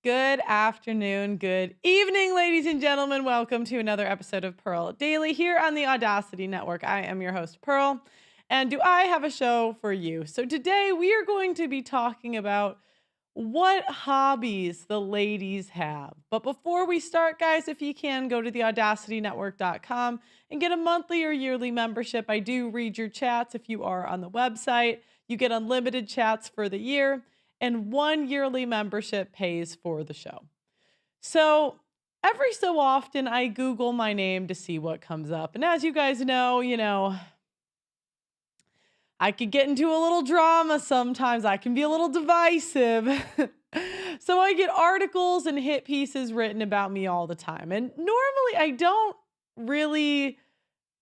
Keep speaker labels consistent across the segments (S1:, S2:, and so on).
S1: Good afternoon, good evening, ladies and gentlemen. Welcome to another episode of Pearl Daily here on the Audacity Network. I am your host, Pearl, and do I have a show for you? So today we are going to be talking about what hobbies the ladies have. But before we start, guys, if you can, go to theaudacitynetwork.com and get a monthly or yearly membership. I do read your chats if you are on the website. You get unlimited chats for the year, and one yearly membership pays for the show. So every so often, I Google my name to see what comes up. And as you guys know, I could get into a little drama sometimes. I can be a little divisive. So I get articles and hit pieces written about me all the time. And normally I don't really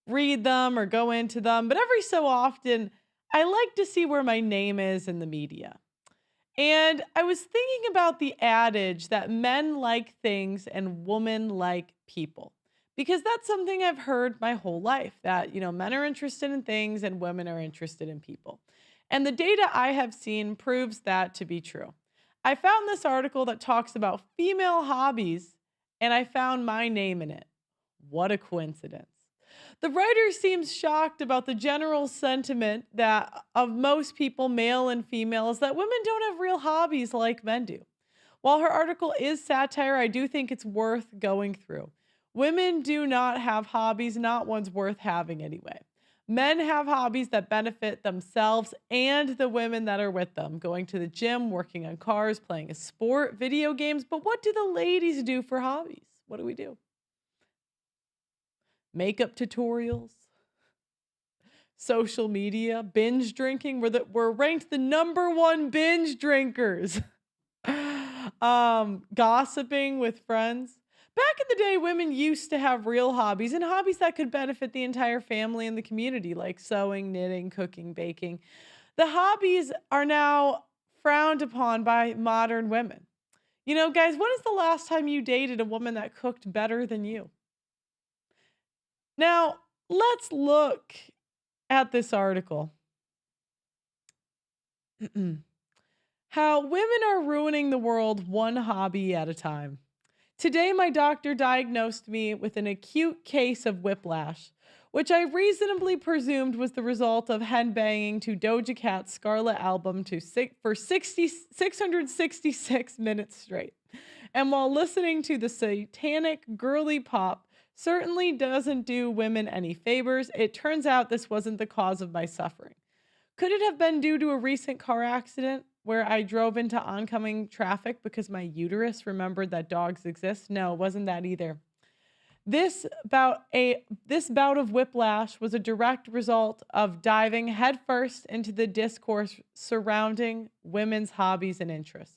S1: read them or go into them, but every so often I like to see where my name is in the media. And I was thinking about the adage that men like things and women like people. Because that's something I've heard my whole life that, men are interested in things and women are interested in people. And the data I have seen proves that to be true. I found this article that talks about female hobbies and I found my name in it. What a coincidence. The writer seems shocked about the general sentiment that of most people, male and female, is that women don't have real hobbies like men do. While her article is satire, I do think it's worth going through. Women do not have hobbies, not ones worth having anyway. Men have hobbies that benefit themselves and the women that are with them, going to the gym, working on cars, playing a sport, video games. But what do the ladies do for hobbies? What do we do? Makeup tutorials, social media, binge drinking. We're ranked the number one binge drinkers. Gossiping with friends. Back in the day, women used to have real hobbies and hobbies that could benefit the entire family and the community, like sewing, knitting, cooking, baking. The hobbies are now frowned upon by modern women. Guys, when is the last time you dated a woman that cooked better than you? Now, let's look at this article. How women are ruining the world one hobby at a time. Today, my doctor diagnosed me with an acute case of whiplash, which I reasonably presumed was the result of headbanging to Doja Cat's Scarlet album for 666 minutes straight. And while listening to the satanic girly pop certainly doesn't do women any favors, it turns out this wasn't the cause of my suffering. Could it have been due to a recent car accident where I drove into oncoming traffic because my uterus remembered that dogs exist? No, it wasn't that either. This bout of whiplash was a direct result of diving headfirst into the discourse surrounding women's hobbies and interests.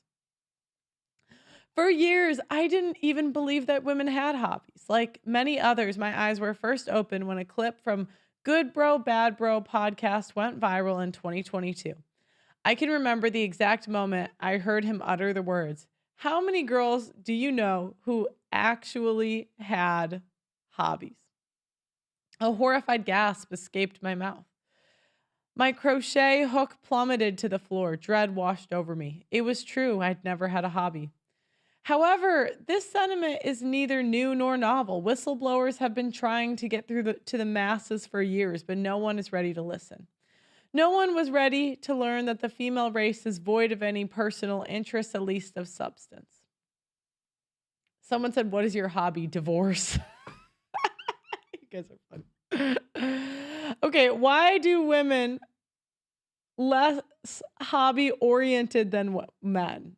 S1: For years, I didn't even believe that women had hobbies. Like many others, my eyes were first opened when a clip from Good Bro, Bad Bro podcast went viral in 2022. I can remember the exact moment I heard him utter the words, "How many girls do you know who actually had hobbies?" A horrified gasp escaped my mouth. My crochet hook plummeted to the floor. Dread washed over me. It was true. I'd never had a hobby. However, this sentiment is neither new nor novel. Whistleblowers have been trying to get through to the masses for years, but no one is ready to listen. No one was ready to learn that the female race is void of any personal interest, at least of substance. Someone said, "What is your hobby?" Divorce. You guys are funny. Okay, why do women less hobby oriented than men?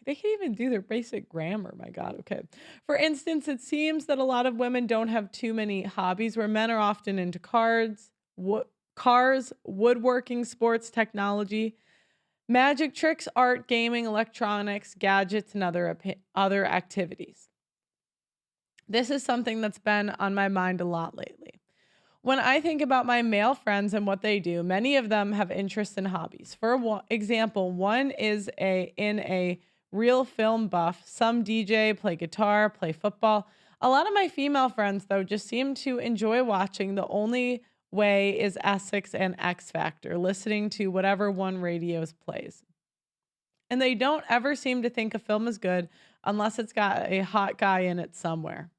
S1: They can't even do their basic grammar. My God. Okay. For instance, it seems that a lot of women don't have too many hobbies where men are often into cars, woodworking, sports, technology, magic tricks, art, gaming, electronics, gadgets, and other activities. This is something that's been on my mind a lot lately. When I think about my male friends and what they do, many of them have interests and hobbies. For example, one is in a real film buff. Some DJ, play guitar, play football. A lot of my female friends, though, just seem to enjoy watching The Only Way is Essex and X Factor, listening to whatever one radio plays. And they don't ever seem to think a film is good unless it's got a hot guy in it somewhere.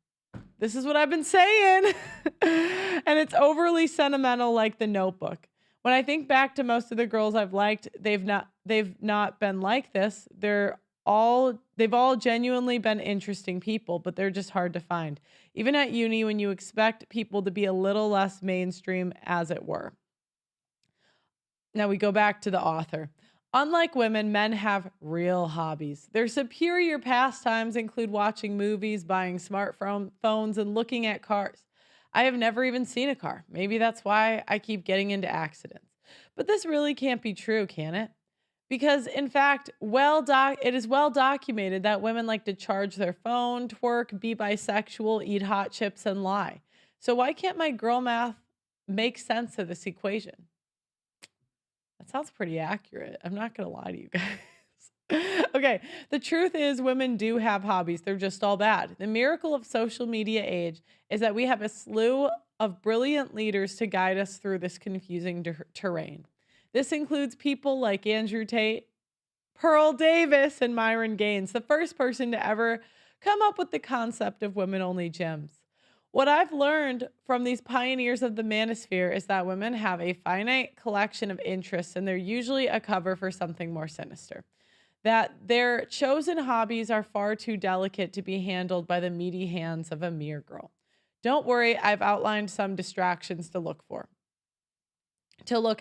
S1: This is what I've been saying. And it's overly sentimental like The Notebook. When I think back to most of the girls I've liked, they've not been like this. They've all genuinely been interesting people, but they're just hard to find. Even at uni when you expect people to be a little less mainstream as it were. Now we go back to the author. Unlike women, men have real hobbies. Their superior pastimes include watching movies, buying smartphones, and looking at cars. I have never even seen a car. Maybe that's why I keep getting into accidents. But this really can't be true, can it? Because in fact, it is well documented that women like to charge their phone, twerk, be bisexual, eat hot chips, and lie. So why can't my girl math make sense of this equation? That sounds pretty accurate. I'm not going to lie to you guys. Okay, the truth is women do have hobbies. They're just all bad. The miracle of social media age is that we have a slew of brilliant leaders to guide us through this confusing terrain. This includes people like Andrew Tate, Pearl Davis, and Myron Gaines, the first person to ever come up with the concept of women-only gyms. What I've learned from these pioneers of the manosphere is that women have a finite collection of interests, and they're usually a cover for something more sinister. That their chosen hobbies are far too delicate to be handled by the meaty hands of a mere girl. Don't worry, I've outlined some distractions to look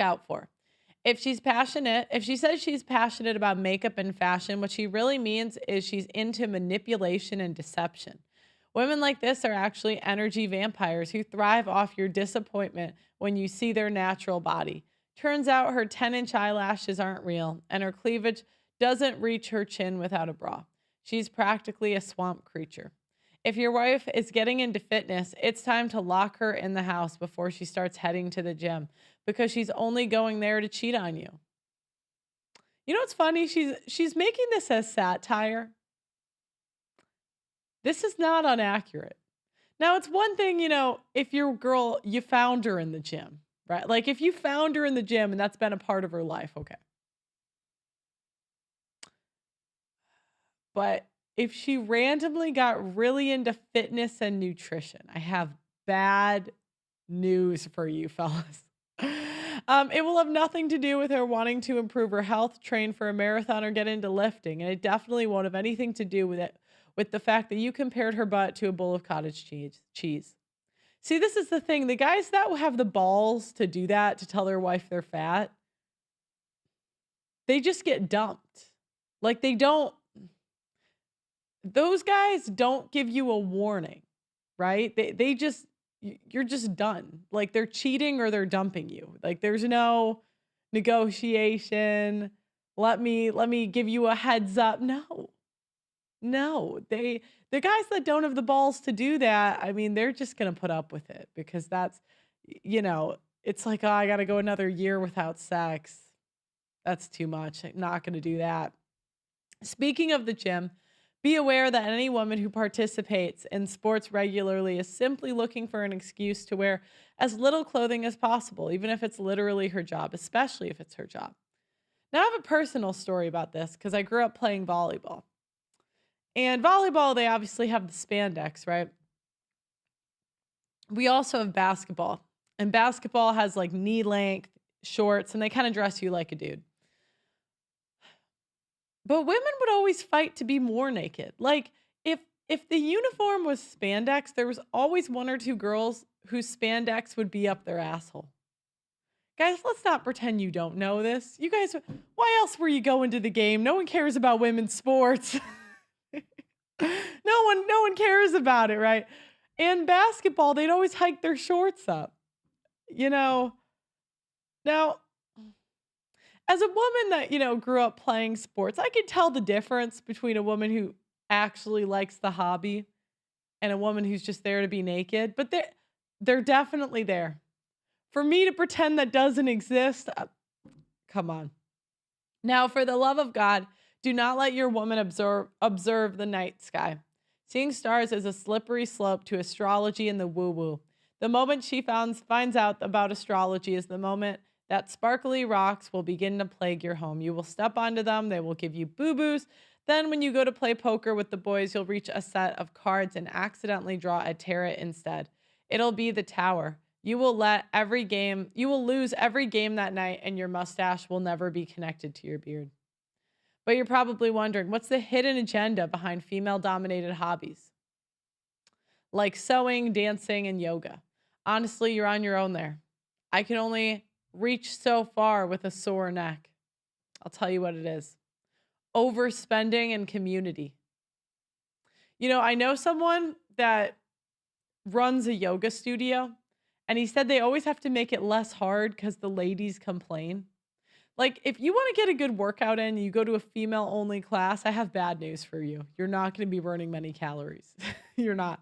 S1: out for. If she says she's passionate about makeup and fashion, what she really means is she's into manipulation and deception. Women like this are actually energy vampires who thrive off your disappointment when you see their natural body. Turns out her 10-inch eyelashes aren't real, and her cleavage doesn't reach her chin without a bra. She's practically a swamp creature. If your wife is getting into fitness, it's time to lock her in the house before she starts heading to the gym, because she's only going there to cheat on you. You know what's funny? She's making this as satire. This is not inaccurate. Now, it's one thing, if your girl, you found her in the gym, right? Like if you found her in the gym and that's been a part of her life, okay. But if she randomly got really into fitness and nutrition, I have bad news for you fellas. It will have nothing to do with her wanting to improve her health, train for a marathon, or get into lifting. And it definitely won't have anything to do with the fact that you compared her butt to a bowl of cottage cheese. See, this is the thing. The guys that have the balls to do that, to tell their wife they're fat, they just get dumped. Like those guys don't give you a warning, right? You're just done. Like they're cheating or they're dumping you. Like there's no negotiation. Let me give you a heads up. No, the guys that don't have the balls to do that, I mean, they're just going to put up with it because that's, it's like, oh, I got to go another year without sex. That's too much. I'm not going to do that. Speaking of the gym, be aware that any woman who participates in sports regularly is simply looking for an excuse to wear as little clothing as possible, even if it's literally her job, especially if it's her job. Now, I have a personal story about this because I grew up playing volleyball. And volleyball, they obviously have the spandex, right? We also have basketball. And basketball has like knee length shorts, and they kind of dress you like a dude. But women would always fight to be more naked. Like if the uniform was spandex, there was always one or two girls whose spandex would be up their asshole. Guys, let's not pretend you don't know this. You guys, why else were you going to the game? No one cares about women's sports. No one cares about it, right? And basketball, they'd always hike their shorts up. Now, as a woman that, grew up playing sports, I could tell the difference between a woman who actually likes the hobby and a woman who's just there to be naked. But they're definitely there. For me to pretend that doesn't exist, come on. Now, for the love of God, do not let your woman observe the night sky. Seeing stars is a slippery slope to astrology and the woo-woo. The moment she finds out about astrology is the moment that sparkly rocks will begin to plague your home. You will step onto them, they will give you boo-boos. Then when you go to play poker with the boys, you'll reach a set of cards and accidentally draw a tarot instead. It'll be the tower. You will lose every game that night and your mustache will never be connected to your beard. But you're probably wondering, what's the hidden agenda behind female-dominated hobbies? Like sewing, dancing, and yoga. Honestly, you're on your own there. I can only reach so far with a sore neck. I'll tell you what it is. Overspending and community. You know, I know someone that runs a yoga studio, and he said they always have to make it less hard because the ladies complain. Like, if you want to get a good workout in, you go to a female-only class, I have bad news for you. You're not going to be burning many calories. You're not.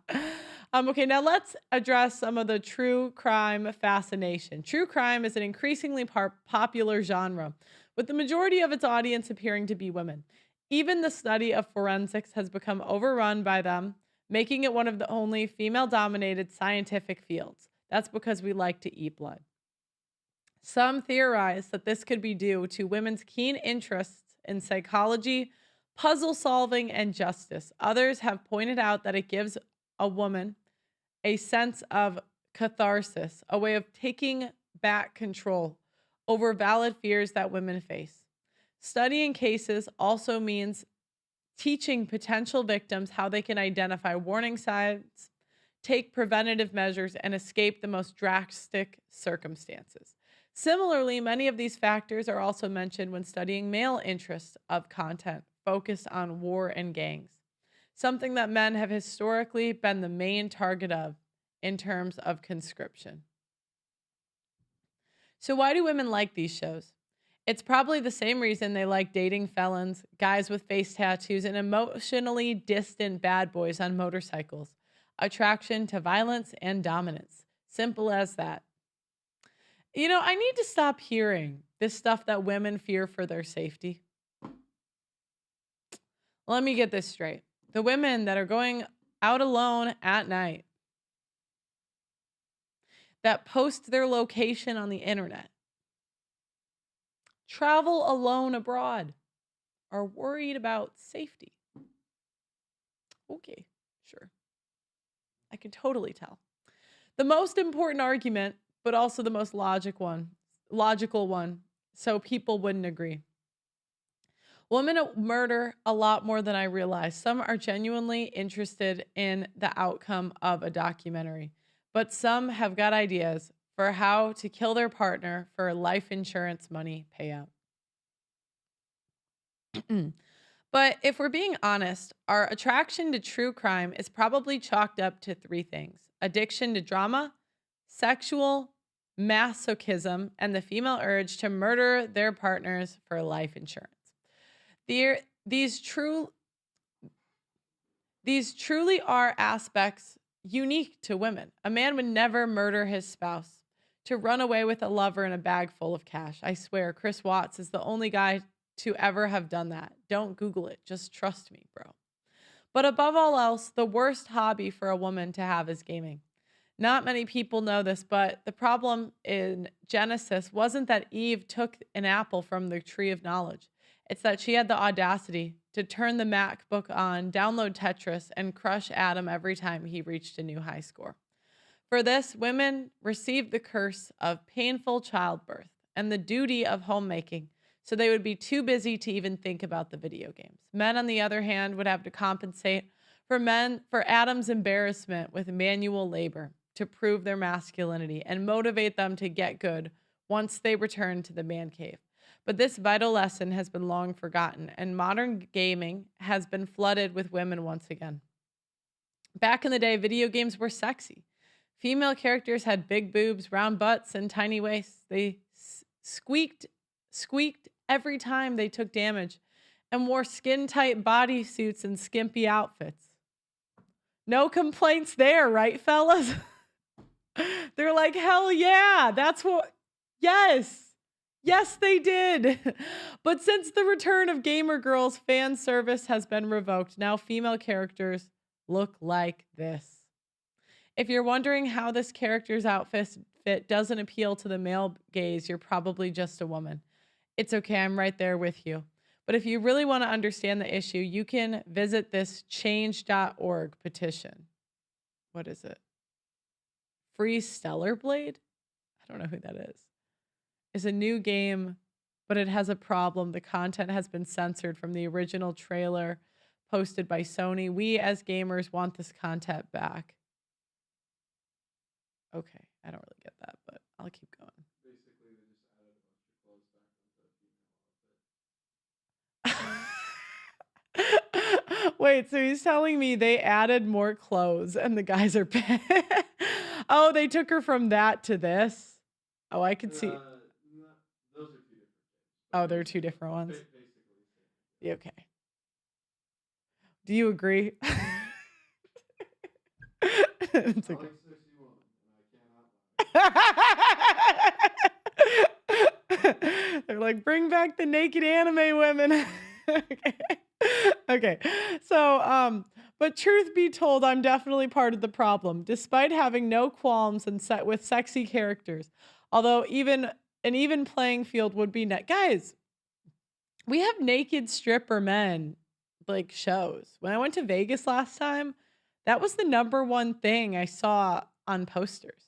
S1: Okay, now let's address some of the true crime fascination. True crime is an increasingly popular genre, with the majority of its audience appearing to be women. Even the study of forensics has become overrun by them, making it one of the only female-dominated scientific fields. That's because we like to eat blood. Some theorize that this could be due to women's keen interests in psychology, puzzle solving, and justice. Others have pointed out that it gives a woman a sense of catharsis, a way of taking back control over valid fears that women face. Studying cases also means teaching potential victims how they can identify warning signs, take preventative measures, and escape the most drastic circumstances. Similarly, many of these factors are also mentioned when studying male interests of content focused on war and gangs, something that men have historically been the main target of in terms of conscription. So why do women like these shows? It's probably the same reason they like dating felons, guys with face tattoos, and emotionally distant bad boys on motorcycles. Attraction to violence and dominance. Simple as that. You know, I need to stop hearing this stuff that women fear for their safety. Let me get this straight. The women that are going out alone at night, that post their location on the internet, travel alone abroad, are worried about safety. Okay, sure. I can totally tell. The most important argument, but also the most logical one, so people wouldn't agree. Women murder a lot more than I realize. Some are genuinely interested in the outcome of a documentary, but some have got ideas for how to kill their partner for a life insurance money payout. But if we're being honest, our attraction to true crime is probably chalked up to three things: addiction to drama, sexual masochism, and the female urge to murder their partners for life insurance. These truly are aspects unique to women. A man would never murder his spouse to run away with a lover in a bag full of cash. I swear, Chris Watts is the only guy to ever have done that. Don't Google it. Just trust me, bro. But above all else, the worst hobby for a woman to have is gaming. Not many people know this, but the problem in Genesis wasn't that Eve took an apple from the tree of knowledge. It's that she had the audacity to turn the MacBook on, download Tetris, and crush Adam every time he reached a new high score. For this, women received the curse of painful childbirth and the duty of homemaking, so they would be too busy to even think about the video games. Men, on the other hand, would have to compensate for Adam's embarrassment with manual labor to prove their masculinity and motivate them to get good once they return to the man cave. But this vital lesson has been long forgotten, and modern gaming has been flooded with women once again. Back in the day, video games were sexy. Female characters had big boobs, round butts, and tiny waists. They squeaked every time they took damage and wore skin-tight bodysuits and skimpy outfits. No complaints there, right, fellas? They're like, hell yeah, that's what, yes. Yes, they did. But since the return of Gamer Girls, fan service has been revoked. Now female characters look like this. If you're wondering how this character's outfit doesn't appeal to the male gaze, you're probably just a woman. It's okay, I'm right there with you. But if you really want to understand the issue, you can visit this change.org petition. What is it? Free Stellar Blade? I don't know who that is. It's a new game, but it has a problem. The content has been censored from the original trailer posted by Sony. We as gamers want this content back. Okay, I don't really get that, but I'll keep going.
S2: Basically, they just added a bunch of clothes back onto a female outfit.
S1: Wait, so he's telling me they added more clothes and the guys are oh, they took her from that to this? Oh, I could see.
S2: No, those are two different things.
S1: Oh, they're two different ones.
S2: Basically,
S1: Okay. Do you agree? It's okay. They're like, bring back the naked anime women. Okay. Okay. So, but truth be told, I'm definitely part of the problem, despite having no qualms and set with sexy characters. Although even an even playing field would be net. Guys, we have naked stripper men like shows. When I went to Vegas last time, that was the number one thing I saw on posters.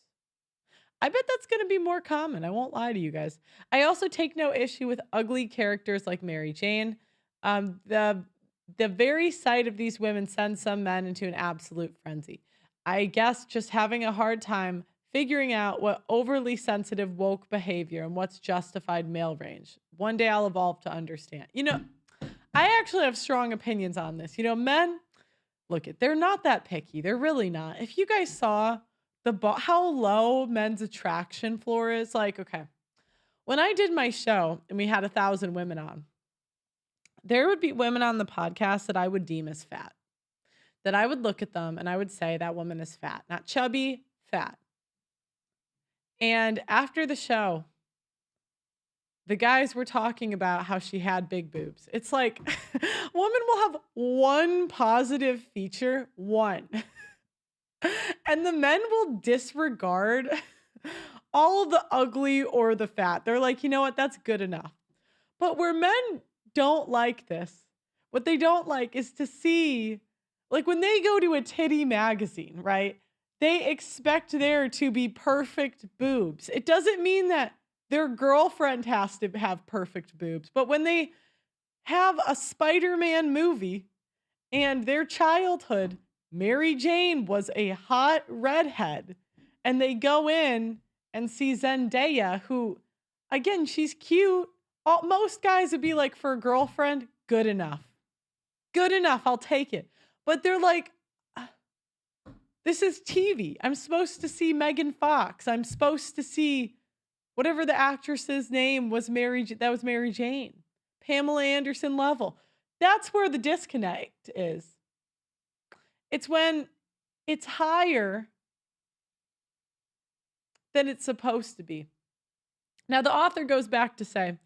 S1: I bet that's going to be more common. I won't lie to you guys. I also take no issue with ugly characters like Mary Jane. The very sight of these women sends some men into an absolute frenzy. I guess just having a hard time figuring out what overly sensitive woke behavior and what's justified male range. One day I'll evolve to understand. You know, I actually have strong opinions on this. You know, men, look, they're not that picky. They're really not. If you guys saw how low men's attraction floor is, like, okay, when I did my show and we had 1,000 women on, there would be women on the podcast that I would deem as fat, that I would look at them and I would say that woman is fat, not chubby, fat. And after the show, the guys were talking about how she had big boobs. It's like, woman will have one positive feature, one. And the men will disregard all of the ugly or the fat. They're like, you know what? That's good enough. But where men don't like this, what they don't like is to see, like when they go to a titty magazine, right? They expect there to be perfect boobs. It doesn't mean that their girlfriend has to have perfect boobs. But when they have a Spider-Man movie and their childhood, Mary Jane was a hot redhead, and they go in and see Zendaya, who, again, she's cute. Most guys would be like, for a girlfriend, good enough. Good enough, I'll take it. But they're like, this is TV. I'm supposed to see Megan Fox. I'm supposed to see whatever the actress's name was, that was Mary Jane. Pamela Anderson level. That's where the disconnect is. It's when it's higher than it's supposed to be. Now, the author goes back to say,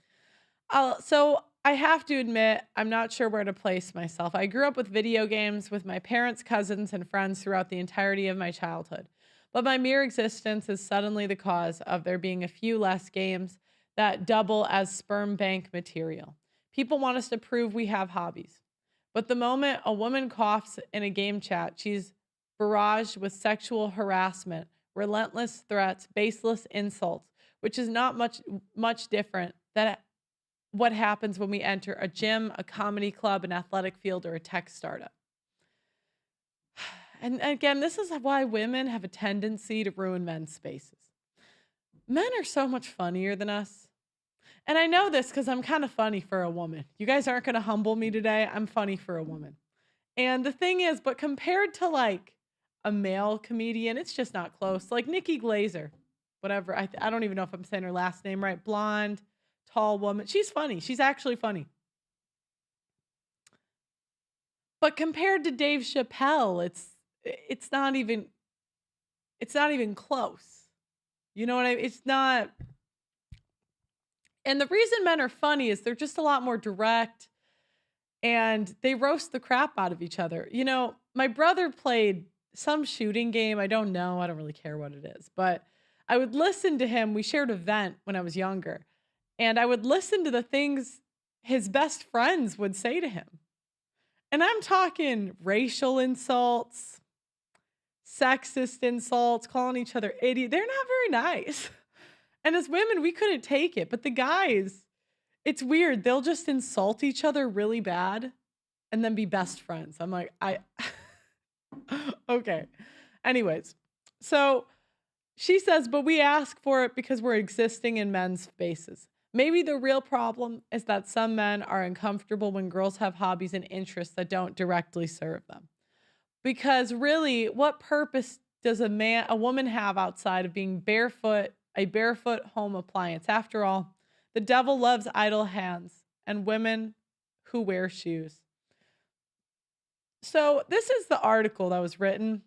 S1: so I have to admit, I'm not sure where to place myself. I grew up with video games with my parents, cousins, and friends throughout the entirety of my childhood. But my mere existence is suddenly the cause of there being a few less games that double as sperm bank material. People want us to prove we have hobbies. But the moment a woman coughs in a game chat, she's barraged with sexual harassment, relentless threats, baseless insults, which is not much different than what happens when we enter a gym, a comedy club, an athletic field, or a tech startup. And again, this is why women have a tendency to ruin men's spaces. Men are so much funnier than us. And I know this because I'm kind of funny for a woman. You guys aren't going to humble me today. I'm funny for a woman. And the thing is, but compared to like a male comedian, it's just not close. Like Nikki Glazer, whatever. I don't even know if I'm saying her last name right. Blonde, tall woman. She's funny. She's actually funny. But compared to Dave Chappelle, it's not even close. You know what I mean? It's not. And the reason men are funny is they're just a lot more direct and they roast the crap out of each other. You know, my brother played some shooting game. I don't know. I don't really care what it is, but I would listen to him. We shared a vent when I was younger, and I would listen to the things his best friends would say to him. And I'm talking racial insults, sexist insults, calling each other idiot. They're not very nice. And as women, we couldn't take it. But the guys, it's weird. They'll just insult each other really bad and then be best friends. I'm like, okay. Anyways, so she says, but we ask for it because we're existing in men's spaces. Maybe the real problem is that some men are uncomfortable when girls have hobbies and interests that don't directly serve them. Because really, what purpose does a woman have outside of being a barefoot home appliance? After all, the devil loves idle hands and women who wear shoes. So, this is the article that was written.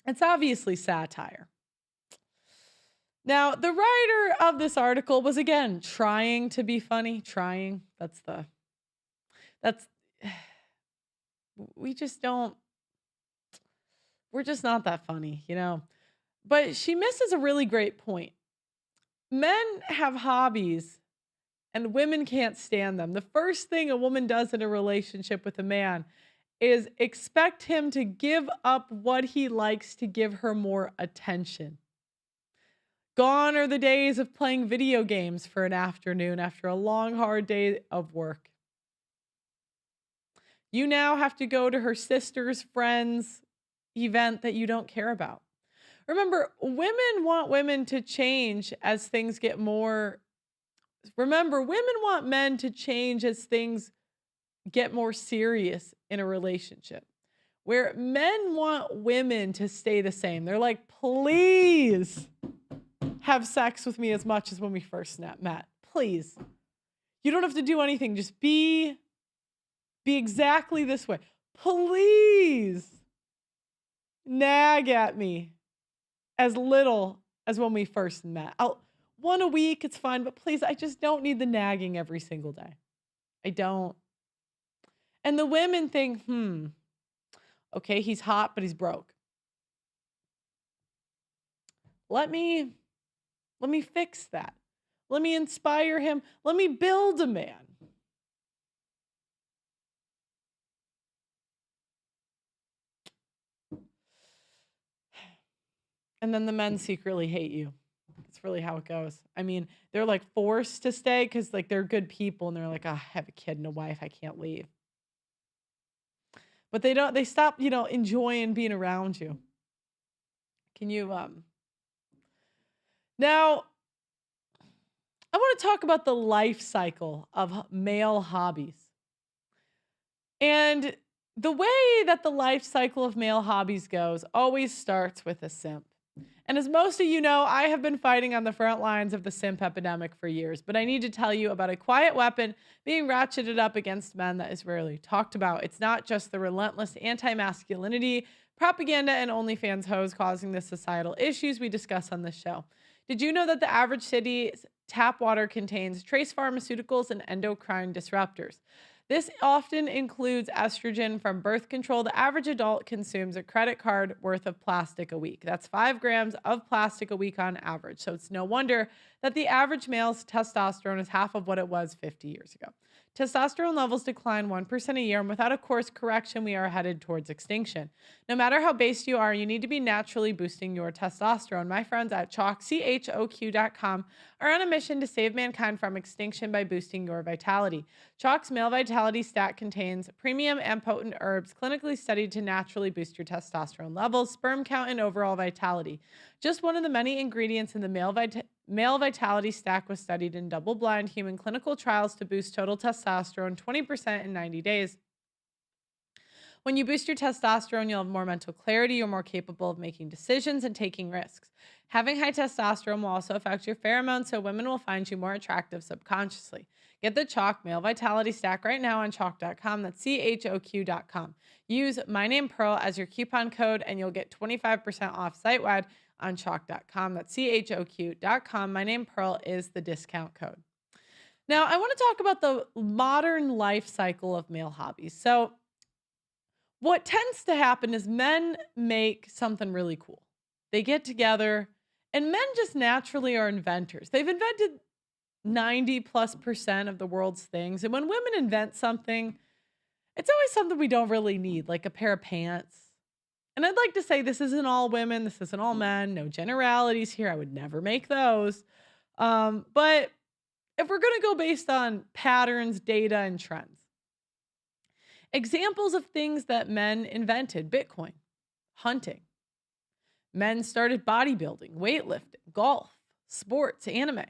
S1: It's obviously satire. Now, the writer of this article was again trying to be funny, trying. That's we just don't we're just not that funny, you know. But she misses a really great point. Men have hobbies and women can't stand them. The first thing a woman does in a relationship with a man is expect him to give up what he likes to give her more attention. Gone are the days of playing video games for an afternoon after a long, hard day of work. You now have to go to her sister's friend's event that you don't care about. Remember, women want women to change as things get more. Remember, women want men to change as things get more serious in a relationship. Where men want women to stay the same. They're like, please have sex with me as much as when we first met. Please. You don't have to do anything. Just be exactly this way. Please nag at me as little as when we first met. One a week, it's fine, but please, I just don't need the nagging every single day. I don't. And the women think, okay, he's hot, but he's broke. Let me fix that. Let me inspire him. Let me build a man. And then the men secretly hate you. That's really how it goes. I mean, they're like forced to stay because like they're good people and they're like, oh, I have a kid and a wife. I can't leave. But they stop, enjoying being around you. Can you, now, I want to talk about the life cycle of male hobbies. And the way that the life cycle of male hobbies goes always starts with a simp. And as most of you know, I have been fighting on the front lines of the simp epidemic for years, but I need to tell you about a quiet weapon being ratcheted up against men that is rarely talked about. It's not just the relentless anti-masculinity, propaganda, and OnlyFans hoes causing the societal issues we discuss on this show. Did you know that the average city's tap water contains trace pharmaceuticals and endocrine disruptors? This often includes estrogen from birth control. The average adult consumes a credit card worth of plastic a week. That's 5 grams of plastic a week on average. So it's no wonder that the average male's testosterone is half of what it was 50 years ago. Testosterone levels decline 1% a year, and without a course correction, we are headed towards extinction. No matter how based you are, you need to be naturally boosting your testosterone. My friends at CHOQ.com are on a mission to save mankind from extinction by boosting your vitality. Chalk's Male Vitality Stack contains premium and potent herbs clinically studied to naturally boost your testosterone levels, sperm count, and overall vitality. Just one of the many ingredients in the Male Vitality Stack was studied in double-blind human clinical trials to boost total testosterone 20% in 90 days. When you boost your testosterone, you'll have more mental clarity. You're more capable of making decisions and taking risks. Having high testosterone will also affect your pheromones, so women will find you more attractive subconsciously. Get the Chalk Male Vitality Stack right now on Chalk.com. That's CHOQ.com. Use my name Pearl as your coupon code, and you'll get 25% off site-wide on Chalk.com. That's CHOQ.com. My name Pearl is the discount code. Now, I want to talk about the modern life cycle of male hobbies. So, what tends to happen is men make something really cool. They get together, and men just naturally are inventors. They've invented 90 plus percent of the world's things. And when women invent something, it's always something we don't really need, like a pair of pants. And I'd like to say this isn't all women, this isn't all men, no generalities here. I would never make those. But if we're going to go based on patterns, data, and trends, examples of things that men invented: Bitcoin, hunting. Men started bodybuilding, weightlifting, golf, sports, anime.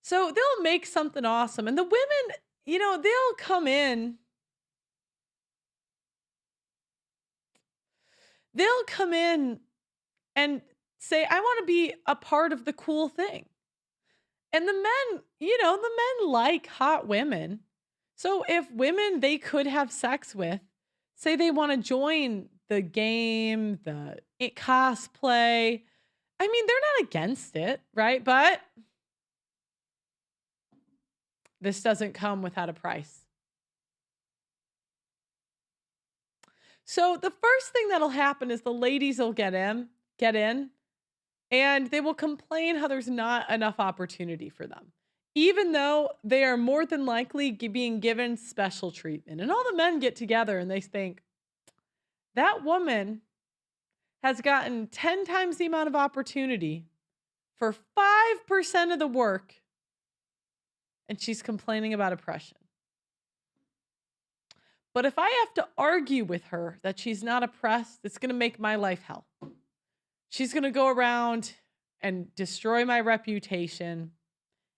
S1: So they'll make something awesome. And the women, they'll come in. They'll come in and say, I want to be a part of the cool thing. And the men, the men like hot women. So if women they could have sex with, say they want to join the game, the cosplay, I mean, they're not against it, right? But this doesn't come without a price. So the first thing that'll happen is the ladies will get in, and they will complain how there's not enough opportunity for them, even though they are more than likely being given special treatment. And all the men get together and they think, that woman has gotten 10 times the amount of opportunity for 5% of the work, and she's complaining about oppression. But if I have to argue with her that she's not oppressed, it's going to make my life hell. She's going to go around and destroy my reputation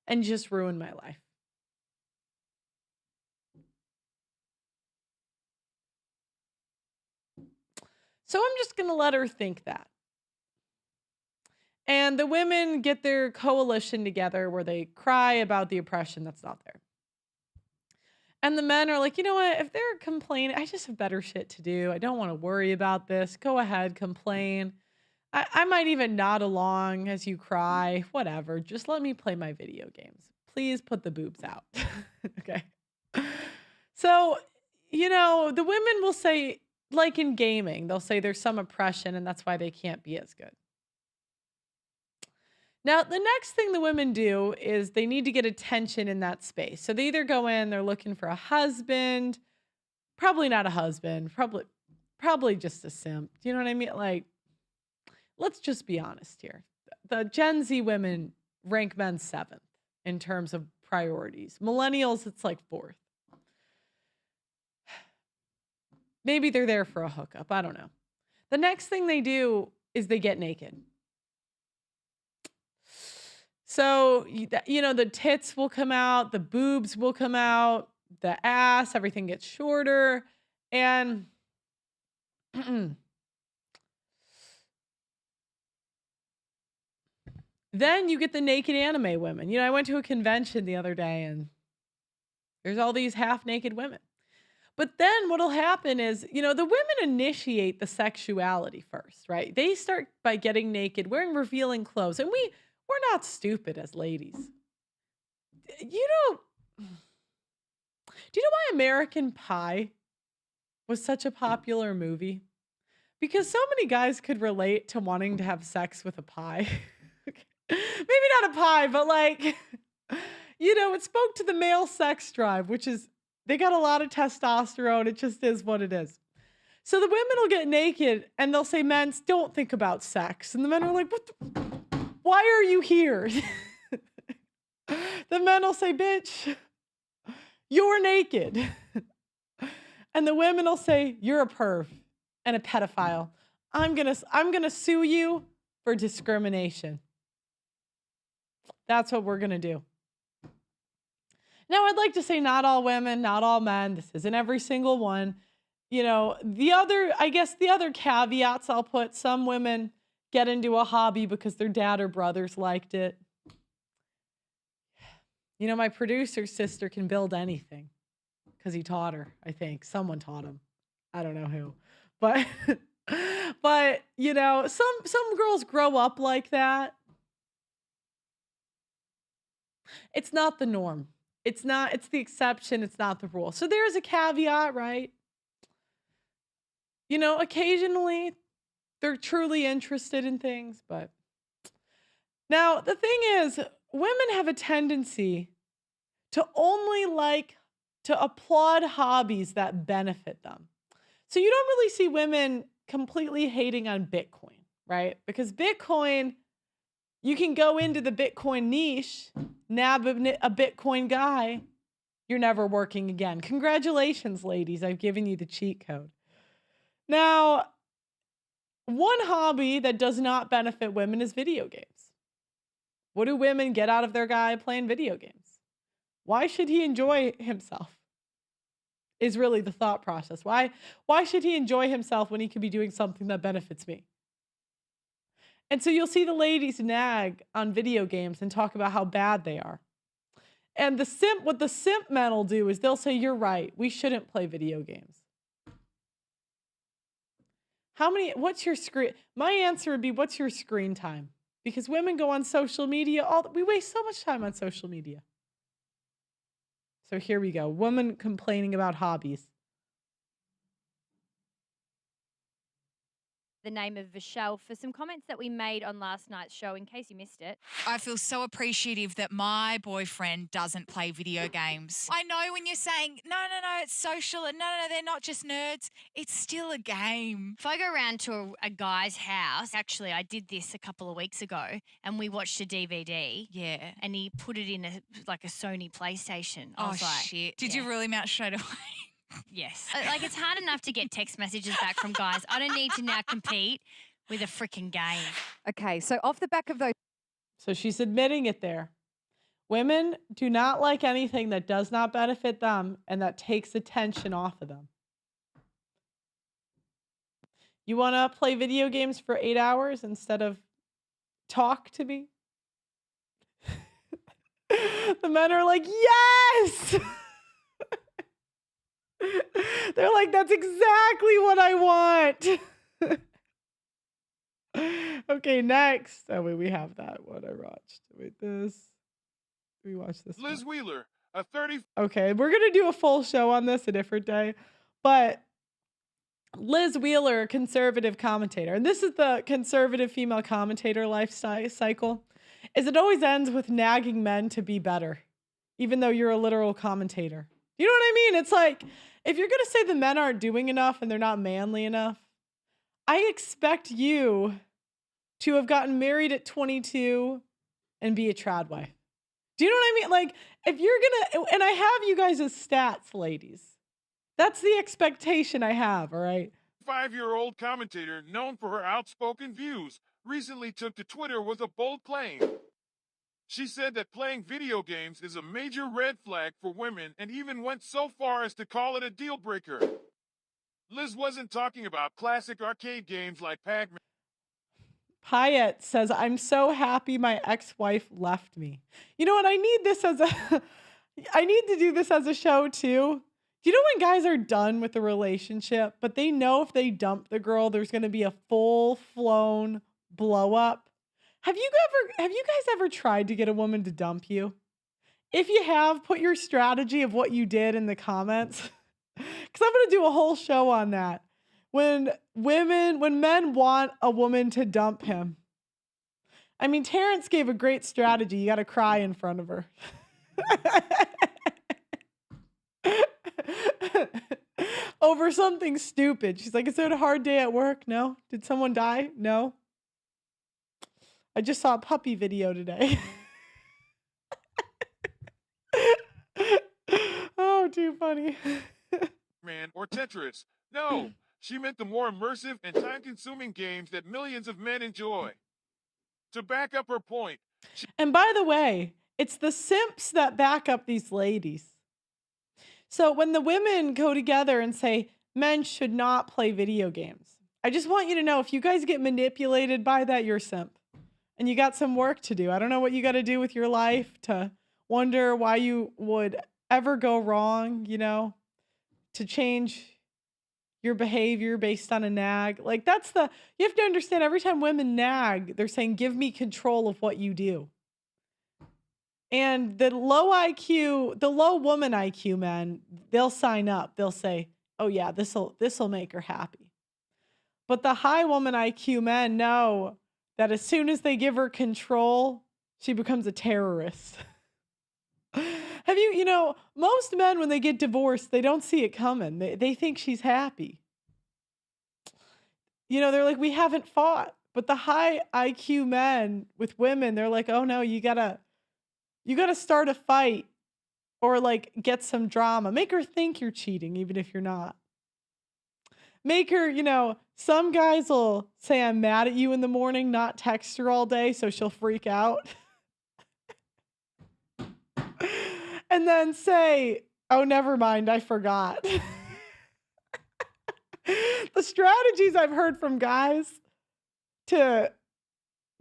S1: and just ruin my life. So I'm just going to let her think that. And the women get their coalition together where they cry about the oppression that's not there. And the men are like, you know what? If they're complaining, I just have better shit to do. I don't want to worry about this. Go ahead, complain. I might even nod along as you cry. Whatever. Just let me play my video games. Please put the boobs out. Okay. So, the women will say, like in gaming, they'll say there's some oppression and that's why they can't be as good. Now, the next thing the women do is they need to get attention in that space. So they either go in, they're looking for a husband, probably not a husband, probably just a simp. Do you know what I mean? Like, let's just be honest here. The Gen Z women rank men 7th in terms of priorities. Millennials, it's like 4th. Maybe they're there for a hookup. I don't know. The next thing they do is they get naked. So, the tits will come out, the boobs will come out, the ass, everything gets shorter. And then you get the naked anime women. I went to a convention the other day and there's all these half naked women. But then what'll happen is, the women initiate the sexuality first, right? They start by getting naked, wearing revealing clothes. And we're not stupid as ladies. Do you know why American Pie was such a popular movie? Because so many guys could relate to wanting to have sex with a pie. Maybe not a pie, but it spoke to the male sex drive, which is, they got a lot of testosterone. It just is what it is. So the women will get naked and they'll say, men, don't think about sex. And the men are like, why are you here? The men will say, bitch, you're naked. And the women will say, you're a perv and a pedophile. I'm gonna sue you for discrimination. That's what we're gonna do. Now, I'd like to say not all women, not all men. This isn't every single one. The other caveats I'll put, some women get into a hobby because their dad or brothers liked it. My producer's sister can build anything because he taught her, I think. Someone taught him. I don't know who. But some girls grow up like that. It's not the norm. It's the exception. It's not the rule. So there's a caveat, right? Occasionally they're truly interested in things, but now the thing is, women have a tendency to only like to applaud hobbies that benefit them. So you don't really see women completely hating on Bitcoin, right? Because Bitcoin, you can go into the Bitcoin niche, nab a Bitcoin guy, you're never working again. Congratulations, ladies. I've given you the cheat code. Now, one hobby that does not benefit women is video games. What do women get out of their guy playing video games? Why should he enjoy himself? Is really the thought process. Why should he enjoy himself when he could be doing something that benefits me? And so you'll see the ladies nag on video games and talk about how bad they are. And what the simp men will do is they'll say, you're right, we shouldn't play video games. What's your screen? My answer would be, what's your screen time? Because women go on social media, we waste so much time on social media. So here we go. Woman complaining about hobbies.
S3: The name of Vishal for some comments that we made on last night's show in case you missed it.
S4: I feel so appreciative that my boyfriend doesn't play video games. I know when you're saying, no, it's social, and no, they're not just nerds. It's still a game.
S3: If I go around to a guy's house, actually, I did this a couple of weeks ago, and we watched a DVD.
S4: Yeah.
S3: And he put it in a Sony PlayStation. I
S4: Oh,
S3: was like,
S4: shit. Did you rule him out straight away?
S3: Yes. It's hard enough to get text messages back from guys. I don't need to now compete with a freaking game.
S5: Okay, so off the back of those.
S1: So she's admitting it there. Women do not like anything that does not benefit them and that takes attention off of them. You want to play video games for 8 hours instead of talk to me? The men are like, yes! They're like, that's exactly what I want. Okay, next. Oh, wait, we have that one I watched. Wait, this. We watched this
S2: Liz
S1: one.
S2: Wheeler, a 30.
S1: Okay, we're going to do a full show on this a different day. But Liz Wheeler, a conservative commentator, and this is the conservative female commentator lifestyle cycle, is it always ends with nagging men to be better, even though you're a literal commentator. You know what I mean? It's like, if you're going to say the men aren't doing enough and they're not manly enough, I expect you to have gotten married at 22 and be a trad wife. Do you know what I mean? Like, if you're going to, and I have you guys as stats, ladies. That's the expectation I have, all right?
S2: 5-year-old commentator known for her outspoken views recently took to Twitter with a bold claim. She said that playing video games is a major red flag for women and even went so far as to call it a deal breaker. Liz wasn't talking about classic arcade games like Pac-Man.
S1: Pyatt says, I'm so happy my ex-wife left me. You know what? I need to do this as a show too. Do you know when guys are done with the relationship, but they know if they dump the girl, there's going to be a full-flown blow up? Have you guys ever tried to get a woman to dump you? If you have, put your strategy of what you did in the comments. Because I'm going to do a whole show on that. When men want a woman to dump him. I mean, Terrence gave a great strategy. You got to cry in front of her. Over something stupid. She's like, is it a hard day at work? No. Did someone die? No. I just saw a puppy video today. Oh, too funny.
S2: Man, or Tetris. No, she meant the more immersive and time-consuming games that millions of men enjoy. To back up her point.
S1: And by the way, it's the simps that back up these ladies. So when the women go together and say, men should not play video games, I just want you to know, if you guys get manipulated by that, you're a simp. And you got some work to do. I don't know what you got to do with your life to wonder why you would ever go wrong, to change your behavior based on a nag. Like, you have to understand, every time women nag, they're saying, give me control of what you do. And the low woman IQ men, they'll sign up. They'll say, oh yeah, this'll make her happy. But the high woman IQ men know that as soon as they give her control, she becomes a terrorist. Most men, when they get divorced, they don't see it coming. They think she's happy. They're like, we haven't fought. But the high IQ men with women, they're like, oh no, you gotta start a fight or like get some drama. Make her think you're cheating, even if you're not. Make her, some guys will say I'm mad at you in the morning, not text her all day, so she'll freak out. And then say, oh, never mind, I forgot. The strategies I've heard from guys to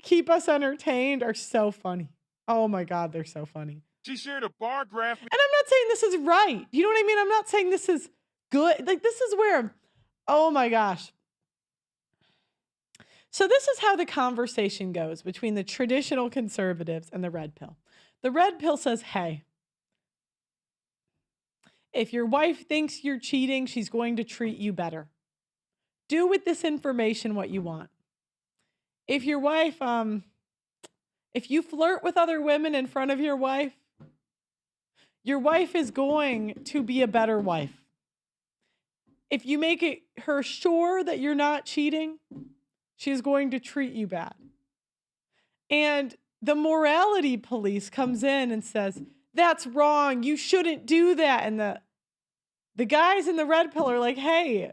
S1: keep us entertained are so funny. Oh my God, they're so funny.
S2: She shared a bar graph.
S1: And I'm not saying this is right. You know what I mean? I'm not saying this is good. Like, this is where, oh my gosh. So this is how the conversation goes between the traditional conservatives and the red pill. The red pill says, hey, if your wife thinks you're cheating, she's going to treat you better. Do with this information what you want. If your wife, if you flirt with other women in front of your wife is going to be a better wife. If you make her sure that you're not cheating, she's going to treat you bad. And the morality police comes in and says, that's wrong. You shouldn't do that. And the guys in the red pill are like, hey,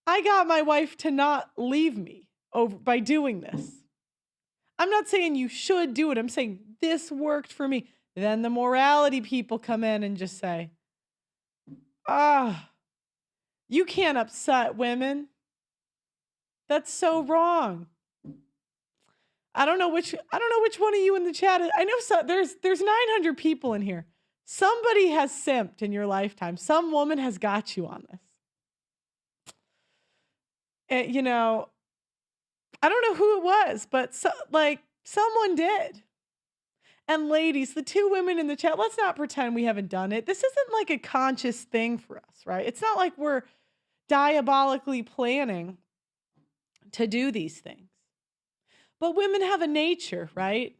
S1: I got my wife to not leave me by doing this. I'm not saying you should do it. I'm saying this worked for me. Then the morality people come in and just say, you can't upset women. That's so wrong. I don't know which one of you in the chat. I know there's 900 people in here. Somebody has simped in your lifetime. Some woman has got you on this. And, I don't know who it was, but someone did. And ladies, the two women in the chat, let's not pretend we haven't done it. This isn't like a conscious thing for us, right? It's not like we're diabolically planning to do these things. But women have a nature, right?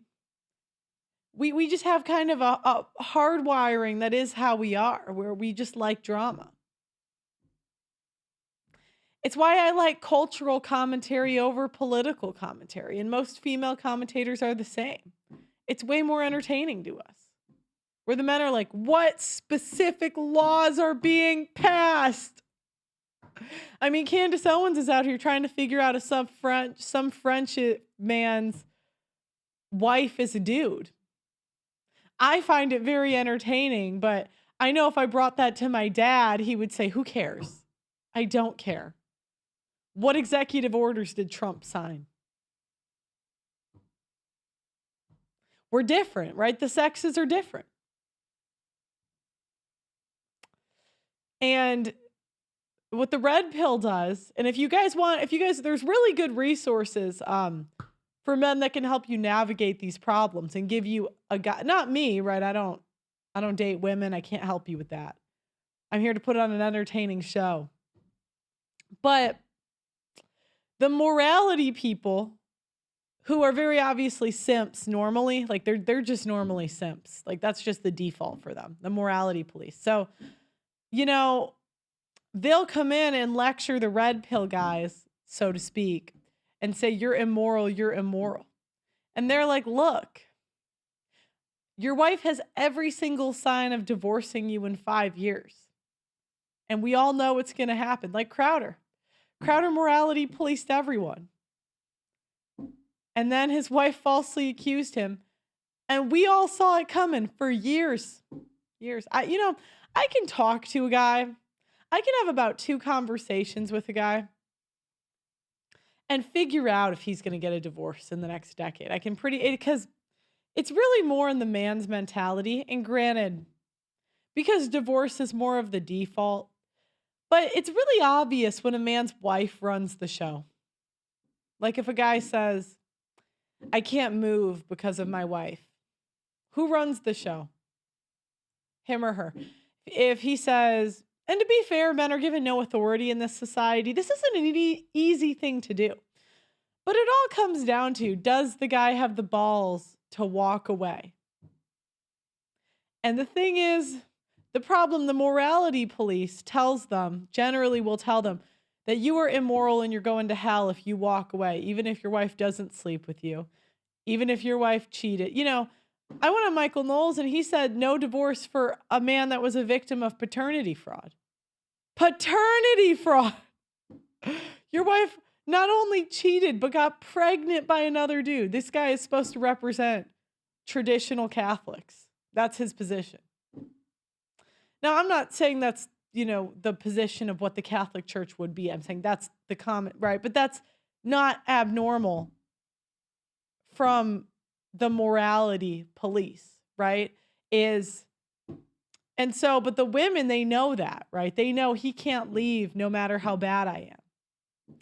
S1: We just have kind of a hardwiring that is how we are, where we just like drama. It's why I like cultural commentary over political commentary, and most female commentators are the same. It's way more entertaining to us. Where the men are like, what specific laws are being passed? I mean, Candace Owens is out here trying to figure out if some French man's wife is a dude. I find it very entertaining, but I know if I brought that to my dad, he would say, who cares? I don't care. What executive orders did Trump sign? We're different, right? The sexes are different. And what the red pill does, and if you guys, there's really good resources for men that can help you navigate these problems and give you a guy, not me, right? I don't date women. I can't help you with that. I'm here to put on an entertaining show. But the morality people who are very obviously simps normally, like they're just normally simps. Like that's just the default for them, the morality police. So, they'll come in and lecture the red pill guys, so to speak, and say, you're immoral, you're immoral. And they're like, look, your wife has every single sign of divorcing you in 5 years. And we all know it's going to happen. Like Crowder. Crowder morality policed everyone. And then his wife falsely accused him. And we all saw it coming for years. I can talk to a guy. I can have about 2 conversations with a guy and figure out if he's going to get a divorce in the next decade. I can because it's really more in the man's mentality. And granted, because divorce is more of the default, but it's really obvious when a man's wife runs the show. Like if a guy says, I can't move because of my wife. Who runs the show? Him or her? If he says, And to be fair, men are given no authority in this society. This isn't an easy thing to do. But it all comes down to, does the guy have the balls to walk away? And the thing is, the problem, the morality police generally will tell them that you are immoral and you're going to hell if you walk away, even if your wife doesn't sleep with you, even if your wife cheated. You know, I went on Michael Knowles and he said no divorce for a man that was a victim of paternity fraud. Paternity fraud. Your wife not only cheated, but got pregnant by another dude. This guy is supposed to represent traditional Catholics. That's his position. Now, I'm not saying that's, the position of what the Catholic Church would be. I'm saying that's the common, right? But that's not abnormal from the morality police, right? But the women, they know that, right? They know he can't leave no matter how bad I am.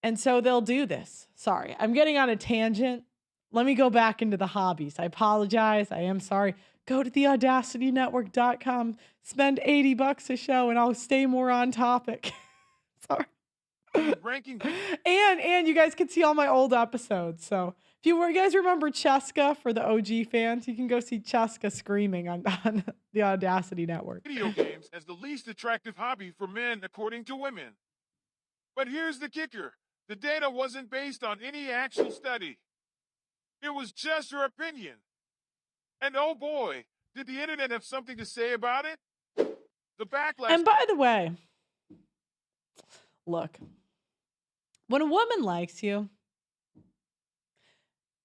S1: And so they'll do this. Sorry, I'm getting on a tangent. Let me go back into the hobbies. I apologize. I am sorry. Go to theaudacitynetwork.com, spend $80 a show, and I'll stay more on topic. Sorry.
S2: Ranking.
S1: And you guys can see all my old episodes. So if you guys remember Cheska, for the OG fans, you can go see Cheska screaming on the Audacity Network.
S2: Video games as the least attractive hobby for men according to women. But here's the kicker. The data wasn't based on any actual study. It was just her opinion. And oh boy, did the internet have something to say about it? The backlash.
S1: And by the way, look, when a woman likes you,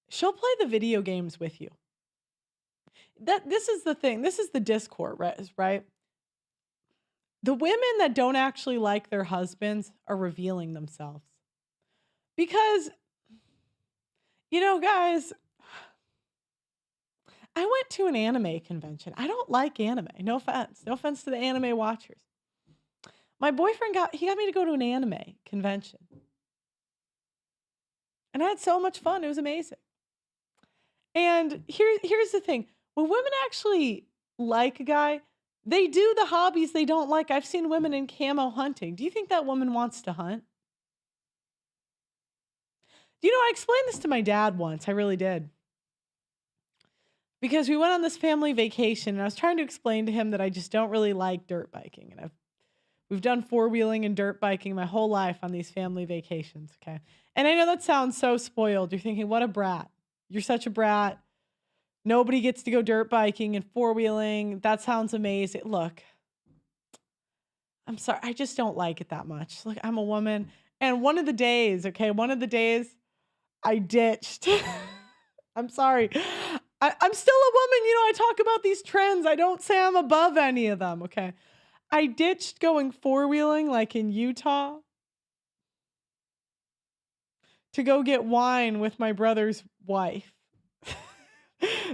S1: she'll play the video games with you. This is the thing. This is the discord, right? The women that don't actually like their husbands are revealing themselves. Because, guys, I went to an anime convention. I don't like anime. No offense. No offense to the anime watchers. My boyfriend got me to go to an anime convention. And I had so much fun. It was amazing. And here's the thing. When women actually like a guy, they do the hobbies they don't like. I've seen women in camo hunting. Do you think that woman wants to hunt? I explained this to my dad once. I really did. Because we went on this family vacation, and I was trying to explain to him that I just don't really like dirt biking. And we've done four-wheeling and dirt biking my whole life on these family vacations, okay? And I know that sounds so spoiled. You're thinking, what a brat. You're such a brat. Nobody gets to go dirt biking and four-wheeling. That sounds amazing. Look, I'm sorry. I just don't like it that much. Look, I'm a woman. And one of the days, I ditched. I'm sorry. I'm still a woman. I talk about these trends. I don't say I'm above any of them, okay? I ditched going four-wheeling like in Utah to go get wine with my brother's wife.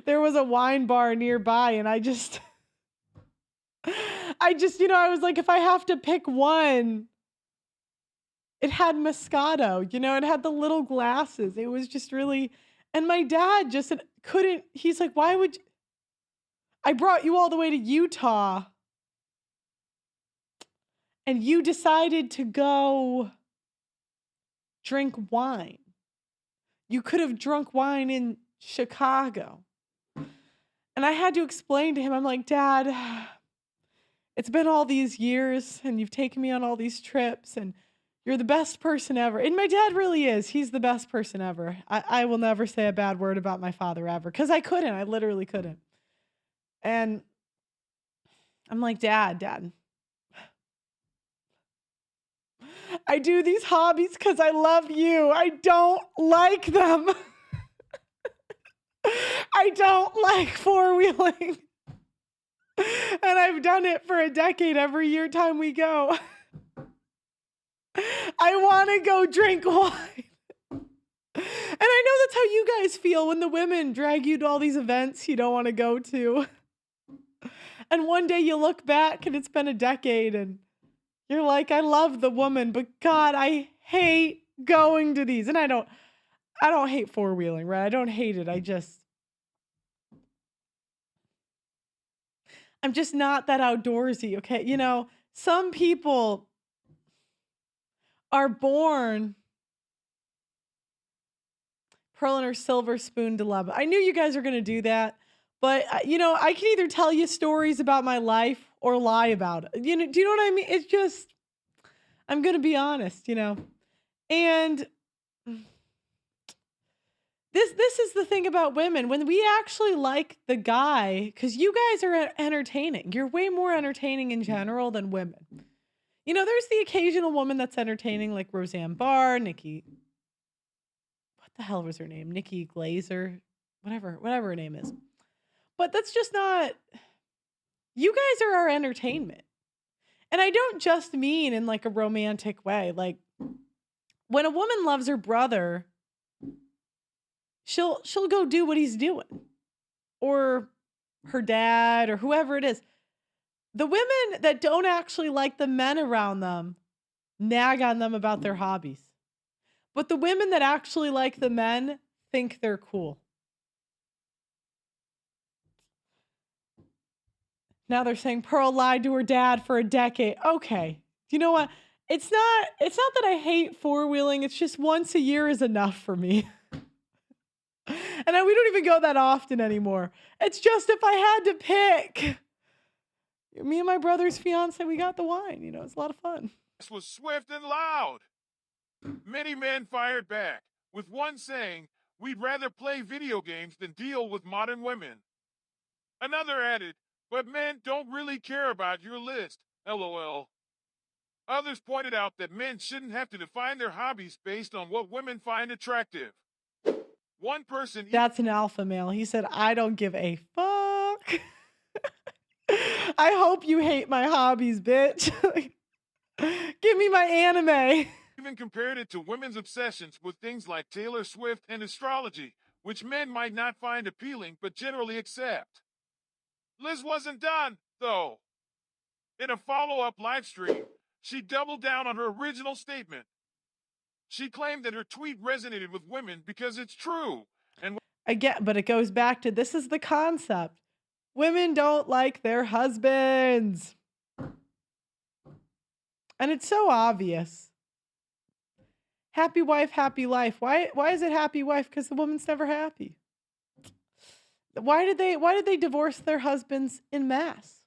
S1: There was a wine bar nearby, and I was like, if I have to pick one, it had Moscato, it had the little glasses. It was just really, and my dad just couldn't, he's like, why would you? I brought you all the way to Utah, and you decided to go drink wine. You could have drunk wine in Chicago. And I had to explain to him, I'm like, Dad, it's been all these years and you've taken me on all these trips and you're the best person ever. And my dad really is. He's the best person ever. I will never say a bad word about my father ever because I couldn't. I literally couldn't. And I'm like, Dad, I do these hobbies because I love you. I don't like them. I don't like four-wheeling. And I've done it for a decade every year time we go. I want to go drink wine. And I know that's how you guys feel when the women drag you to all these events you don't want to go to. And one day you look back and it's been a decade and you're like, I love the woman, but God, I hate going to these. And I don't hate four-wheeling, right? I don't hate it. I'm just not that outdoorsy, okay? Some people are born pearl and her silver spoon dilemma. I knew you guys were going to do that, but I can either tell you stories about my life or lie about it. Do you know what I mean? It's just, I'm going to be honest. And this is the thing about women. When we actually like the guy, because you guys are entertaining. You're way more entertaining in general than women. There's the occasional woman that's entertaining, like Roseanne Barr, Nikki. What the hell was her name? Nikki Glazer, whatever her name is. But that's just not. You guys are our entertainment, and I don't just mean in like a romantic way. Like when a woman loves her brother, she'll go do what he's doing, or her dad, or whoever it is. The women that don't actually like the men around them nag on them about their hobbies. But the women that actually like the men think they're cool. Now they're saying Pearl lied to her dad for a decade. Okay. You know what? It's not that I hate four-wheeling. It's just once a year is enough for me. And we don't even go that often anymore. It's just if I had to pick. Me and my brother's fiance, we got the wine. It's a lot of fun.
S2: This was swift and loud. Many men fired back, with one saying, "We'd rather play video games than deal with modern women." Another added, "But men don't really care about your list, LOL." Others pointed out that men shouldn't have to define their hobbies based on what women find attractive. One person...
S1: That's an alpha male. He said, "I don't give a fuck." I hope you hate my hobbies, bitch. Give me my anime.
S2: Even compared it to women's obsessions with things like Taylor Swift and astrology, which men might not find appealing but generally accept. Liz wasn't done, though. In a follow-up live stream, she doubled down on her original statement. She claimed that her tweet resonated with women because it's true. And
S1: again, but it goes back to, this is the concept. Women don't like their husbands. And it's so obvious. Happy wife, happy life. Why is it happy wife? Because the woman's never happy. Why did they divorce their husbands en masse?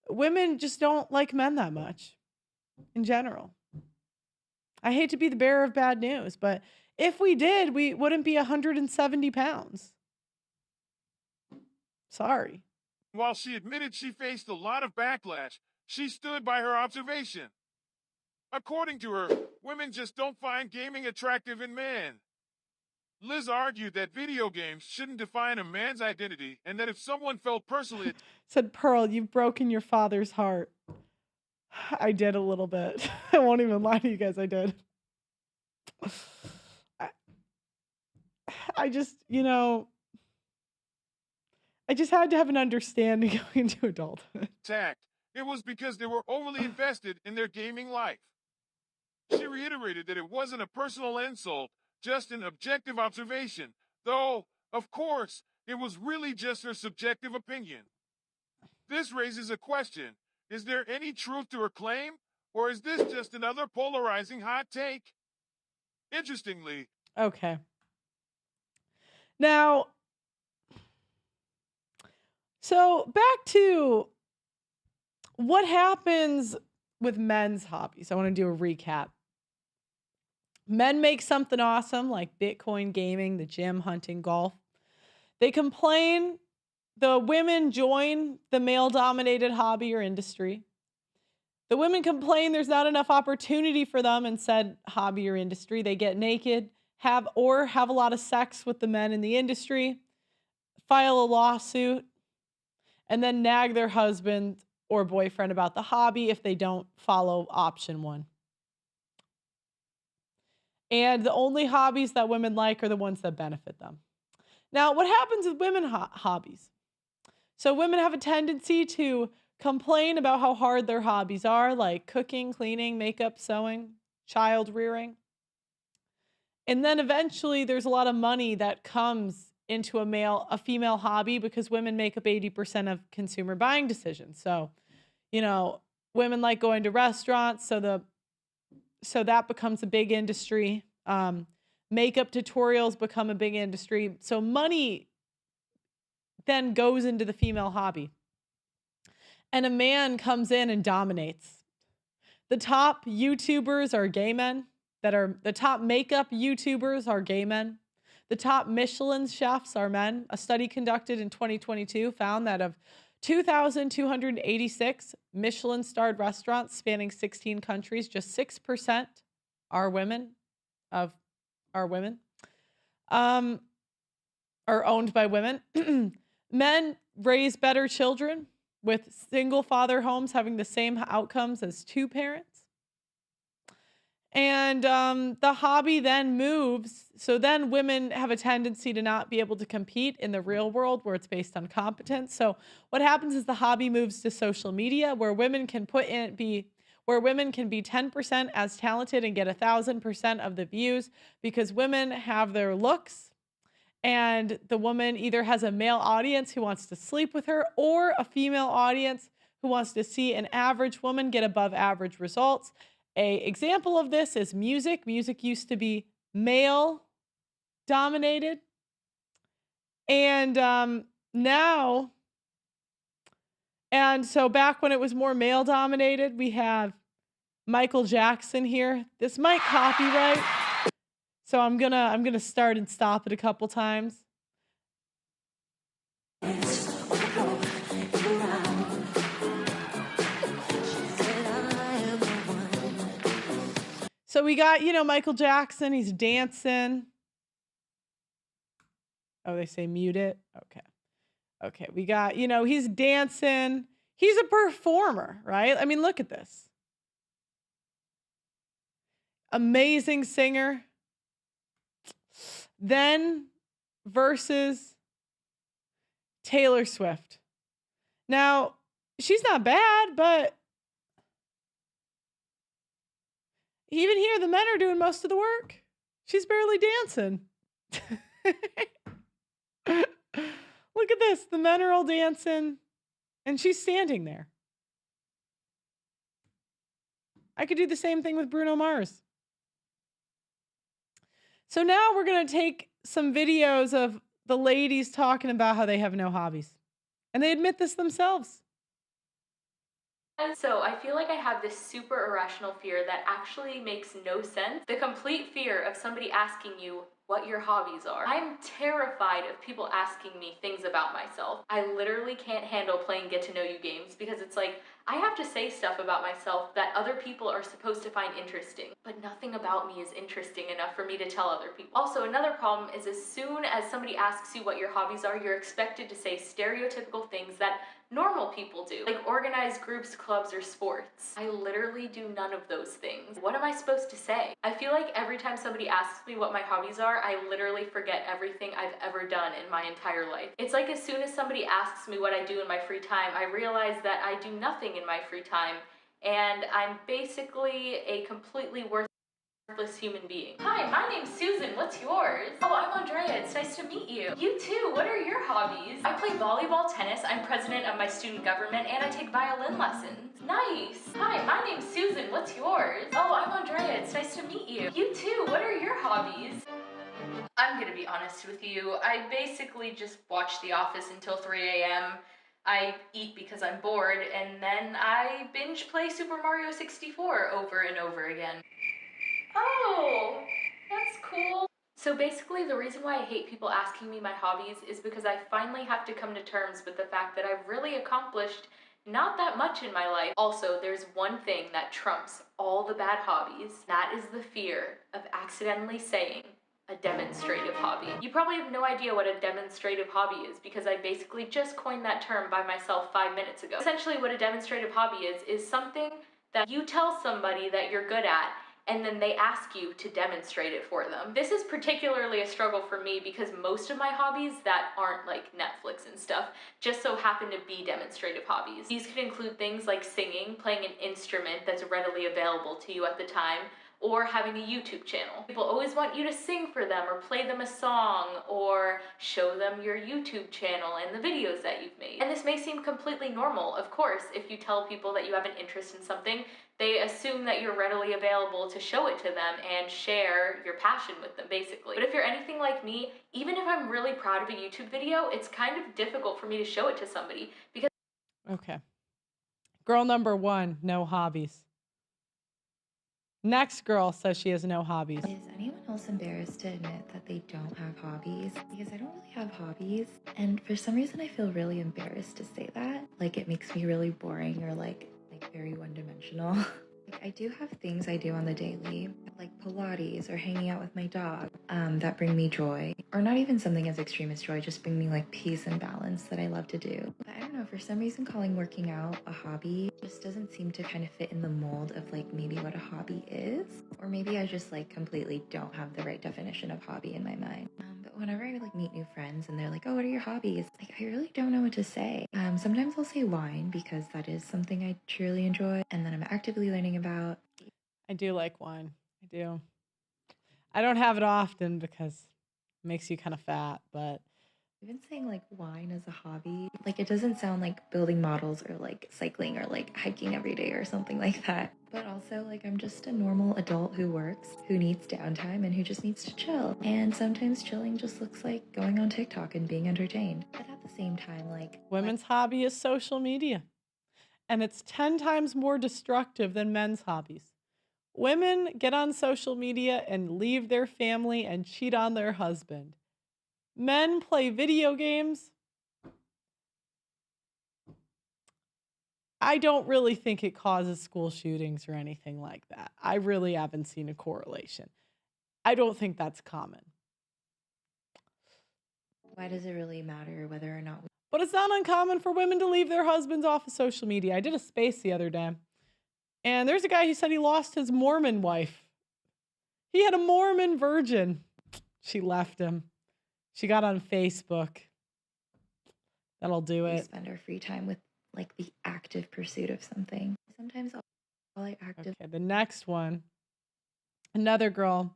S1: Women just don't like men that much in general. I hate to be the bearer of bad news, but if we did, we wouldn't be 170 pounds. Sorry.
S2: While she admitted she faced a lot of backlash, she stood by her observation. According to her, women just don't find gaming attractive in men. Liz argued that video games shouldn't define a man's identity and that if someone felt personally...
S1: Said, "Pearl, you've broken your father's heart." I did a little bit. I won't even lie to you guys, I did. I just, I just had to have an understanding going into adulthood.
S2: It was because they were overly invested in their gaming life. She reiterated that it wasn't a personal insult, just an objective observation, though, of course, it was really just her subjective opinion. This raises a question. Is there any truth to her claim, or is this just another polarizing hot take? Interestingly...
S1: Okay. Now, so back to what happens with men's hobbies. I want to do a recap. Men make something awesome like Bitcoin gaming, the gym, hunting, golf. They complain. The women join the male-dominated hobby or industry. The women complain there's not enough opportunity for them in said hobby or industry. They get naked, have a lot of sex with the men in the industry, file a lawsuit, and then nag their husband or boyfriend about the hobby if they don't follow option one. And the only hobbies that women like are the ones that benefit them. Now, what happens with women hobbies? So women have a tendency to complain about how hard their hobbies are, like cooking, cleaning, makeup, sewing, child rearing. And then eventually there's a lot of money that comes into a female hobby because women make up 80% of consumer buying decisions. So, women like going to restaurants, so that becomes a big industry. Makeup tutorials become a big industry. So money then goes into the female hobby. And a man comes in and dominates. The top YouTubers are gay men. The top makeup YouTubers are gay men. The top Michelin chefs are men. A study conducted in 2022 found that of 2,286 Michelin-starred restaurants spanning 16 countries, just 6% are women. Are owned by women. Men raise better children, with single father homes having the same outcomes as two parents. And the hobby then moves. So then women have a tendency to not be able to compete in the real world where it's based on competence. So what happens is the hobby moves to social media where women can be 10% as talented and get 1,000% of the views because women have their looks. And the woman either has a male audience who wants to sleep with her or a female audience who wants to see an average woman get above average results. An example of this is music. Music used to be male dominated. And so back when it was more male dominated, we have Michael Jackson here. This might copyright. So I'm gonna start and stop it a couple times. So we got, Michael Jackson, he's dancing. Oh, they say mute it. Okay. We got, he's dancing. He's a performer, right? I mean, look at this. Amazing singer. Then versus Taylor Swift. Now, she's not bad, but even here, the men are doing most of the work. She's barely dancing. Look at this. The men are all dancing, and she's standing there. I could do the same thing with Bruno Mars. So now we're going to take some videos of the ladies talking about how they have no hobbies. And they admit this themselves.
S6: So I feel like I have this super irrational fear that actually makes no sense. The complete fear of somebody asking you what your hobbies are. I'm terrified of people asking me things about myself. I literally can't handle playing get to know you games because it's like, I have to say stuff about myself that other people are supposed to find interesting, but nothing about me is interesting enough for me to tell other people. Also, another problem is as soon as somebody asks you what your hobbies are, you're expected to say stereotypical things that normal people do, like organized groups, clubs, or sports. I literally do none of those things. What am I supposed to say? I feel like every time somebody asks me what my hobbies are, I literally forget everything I've ever done in my entire life. It's like as soon as somebody asks me what I do in my free time, I realize that I do nothing in my free time, and I'm basically a completely worthless human being. Hi, my name's Susan. What's yours? Oh, I'm Andrea. It's nice to meet you. You too. What are your hobbies? I play volleyball, tennis. I'm president of my student government, and I take violin lessons. Nice. Hi, my name's Susan. What's yours? Oh, I'm Andrea. It's nice to meet you. You too. What are your hobbies? I'm gonna be honest with you. I basically just watch The Office until 3 a.m. I eat because I'm bored, and then I binge play Super Mario 64 over and over again. Oh, that's cool. So basically, the reason why I hate people asking me my hobbies is because I finally have to come to terms with the fact that I've really accomplished not that much in my life. Also, there's one thing that trumps all the bad hobbies. That is the fear of accidentally saying a demonstrative hobby. You probably have no idea what a demonstrative hobby is because I basically just coined that term by myself 5 minutes ago. Essentially, what a demonstrative hobby is something that you tell somebody that you're good at, and then they ask you to demonstrate it for them. This is particularly a struggle for me because most of my hobbies that aren't like Netflix and stuff just so happen to be demonstrative hobbies. These could include things like singing, playing an instrument that's readily available to you at the time, or having a YouTube channel. People always want you to sing for them or play them a song or show them your YouTube channel and the videos that you've made. And this may seem completely normal. Of course, if you tell people that you have an interest in something, they assume that you're readily available to show it to them and share your passion with them, basically. But if you're anything like me, even if I'm really proud of a YouTube video, it's kind of difficult for me to show it to somebody because
S1: Okay. Girl number 1, no hobbies. Next girl says she has no hobbies.
S7: Is anyone else embarrassed to admit that they don't have hobbies? Because I don't really have hobbies, and for some reason I feel really embarrassed to say that. Like, it makes me really boring or like very one-dimensional. Like, I do have things I do on the daily, like Pilates or hanging out with my dog, that bring me joy. Or not even something as extreme as joy, just bring me like peace and balance that I love to do. But I don't know, for some reason calling working out a hobby just doesn't seem to kind of fit in the mold of like maybe what a hobby is. Or maybe I just like completely don't have the right definition of hobby in my mind. But whenever I like meet new friends and they're like, oh, what are your hobbies? Like, I really don't know what to say. Sometimes I'll say wine because that is something I truly enjoy and that I'm actively learning about.
S1: I do like wine. I do. I don't have it often because it makes you kind of fat, but
S7: Even saying like wine as a hobby, like it doesn't sound like building models or like cycling or like hiking every day or something like that. But also, like, I'm just a normal adult who works, who needs downtime, and who just needs to chill. And sometimes chilling just looks like going on TikTok and being entertained. But at the same time, like,
S1: women's hobby is social media. And it's 10 times more destructive than men's hobbies. Women get on social media and leave their family and cheat on their husband. Men play video games. I don't really think it causes school shootings or anything like that. I really haven't seen a correlation. I don't think that's common.
S7: why does it really matter whether or not
S1: But it's not uncommon for women to leave their husbands off of social media. I did a space the other day, and there's a guy who said he lost his Mormon wife. He had a Mormon virgin. She left him. She got on Facebook. That'll do
S7: we
S1: it.
S7: spend our free time with like the active pursuit of something? Sometimes I'll like active.
S1: Okay, the next one. Another girl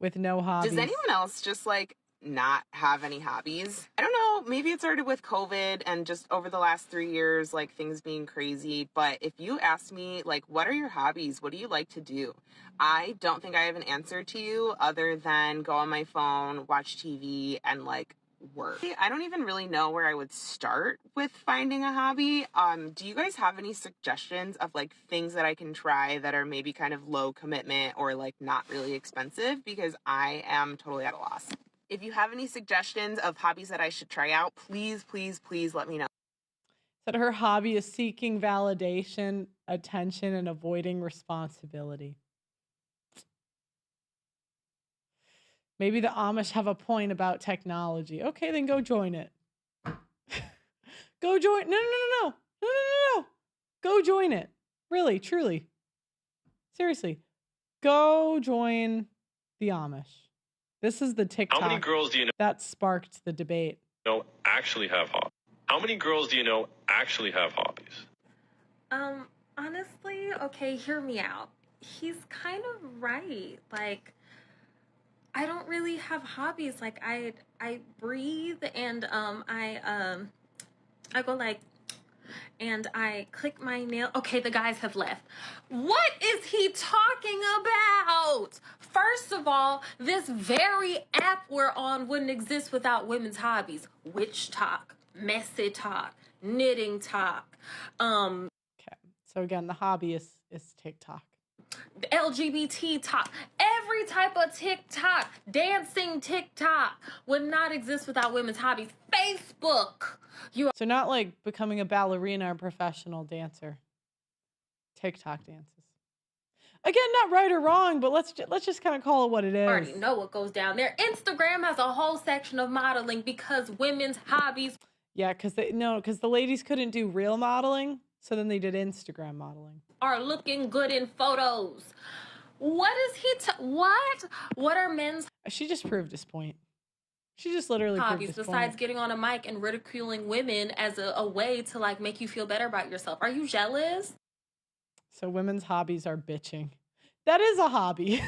S1: with no hobbies.
S8: Does anyone else just like not have any hobbies? I don't know. Maybe it started with COVID and just over the last 3 years, like things being crazy. But if you asked me, like, what are your hobbies? What do you like to do? I don't think I have an answer to you other than go on my phone, watch TV, and like work. I don't even really know where I would start with finding a hobby. Do you guys have any suggestions of like things that I can try that are maybe kind of low commitment or like not really expensive? Because I am totally at a loss. If you have any suggestions of hobbies that I should try out, please, please, please let me know.
S1: Said her hobby is seeking validation, attention, and avoiding responsibility. Maybe the Amish have a point about technology. Okay, then go join it. Go join. No. Go join it. Really, truly. Seriously. Go join the Amish. This is the TikTok
S9: How many girls do you
S1: that sparked the debate.
S9: know actually have hobbies? How many girls do you know actually have hobbies?
S10: Honestly, okay, hear me out. He's kind of right. Like, I don't really have hobbies. Like, I breathe and I go like, and I click my nail. Okay, the guys have left. What is he talking about? First of all, this very app we're on wouldn't exist without women's hobbies. Witch talk, messy talk, knitting talk,
S1: Okay. So again, the hobby is TikTok.
S10: LGBT talk, every type of TikTok, dancing TikTok would not exist without women's hobbies. Facebook.
S1: So not like becoming a ballerina or professional dancer. TikTok dances. Again, not right or wrong, but let's just kind of call it what it is.
S10: Already know what goes down there. Instagram has a whole section of modeling because women's hobbies.
S1: Yeah, because the ladies couldn't do real modeling, so then they did Instagram modeling.
S10: Are looking good in photos. What is he? What are men's
S1: She just proved his point. She just literally proved
S10: hobbies
S1: his
S10: besides
S1: point.
S10: getting on a mic and ridiculing women as a way to like make you feel better about yourself? Are you jealous?
S1: So women's hobbies are bitching. That is a hobby.